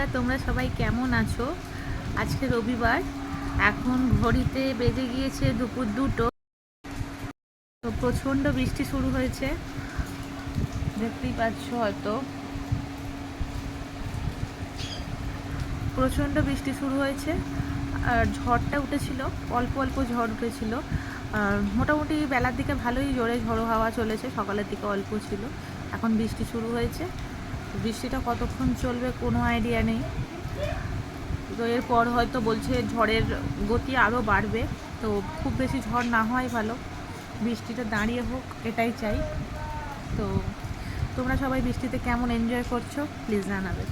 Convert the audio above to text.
বন্ধুরা, তোমরা সবাই কেমন আছো? আজকে রবিবার, এখন ঘড়িতে বেজে গিয়েছে দুপুর 2টো। তো প্রচণ্ড বৃষ্টি শুরু হয়েছে, দেখতেই পাচ্ছ হয়তো। প্রচণ্ড বৃষ্টি শুরু হয়েছে আর ঝড়টা উঠেছিল, অল্প অল্প ঝড় উঠেছিল। আর মোটামুটি বেলার দিকে ভালোই জোরে ঝড়ো হাওয়া চলেছে, সকালের দিকে অল্প ছিল, এখন বৃষ্টি শুরু হয়েছে। বৃষ্টিটা কতক্ষণ চলবে কোনো আইডিয়া নেই। তো এরপর হয়তো বলছে ঝড়ের গতি আরও বাড়বে, তো খুব বেশি ঝড় না হওয়াই ভালো, বৃষ্টিটা দাঁড়িয়ে হোক এটাই চাই। তো তোমরা সবাই বৃষ্টিতে কেমন এনজয় করছো প্লিজ জানাবে।